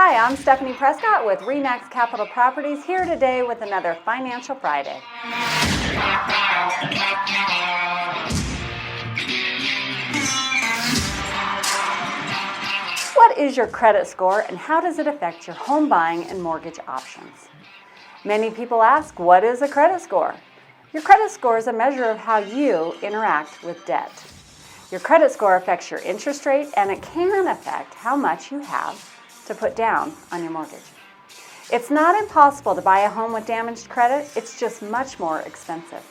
Hi, I'm Stephanie Prescott with REMAX Capital Properties, here today with another Financial Friday. What is your credit score and how does it affect your home buying and mortgage options? Many people ask, what is a credit score? Your credit score is a measure of how you interact with debt. Your credit score affects your interest rate and it can affect how much you have to put down on your mortgage. It's not impossible to buy a home with damaged credit, it's just much more expensive.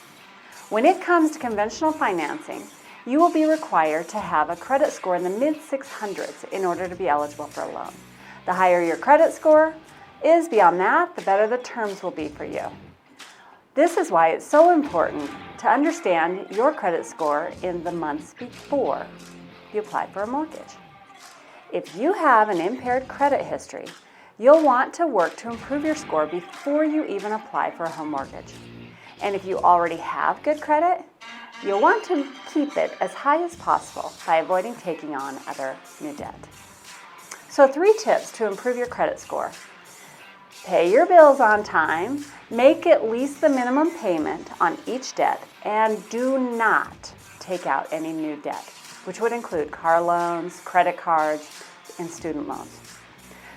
When it comes to conventional financing, you will be required to have a credit score in the mid-600s in order to be eligible for a loan. The higher your credit score is beyond that, the better the terms will be for you. This is why it's so important to understand your credit score in the months before you apply for a mortgage. If you have an impaired credit history, you'll want to work to improve your score before you even apply for a home mortgage. And if you already have good credit, you'll want to keep it as high as possible by avoiding taking on other new debt. So 3 tips to improve your credit score. Pay your bills on time, make at least the minimum payment on each debt, and do not take out any new debt, which would include car loans, credit cards, and student loans.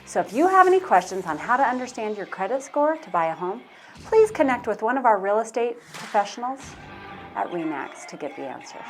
So if you have any questions on how to understand your credit score to buy a home, please connect with one of our real estate professionals at REMAX to get the answers.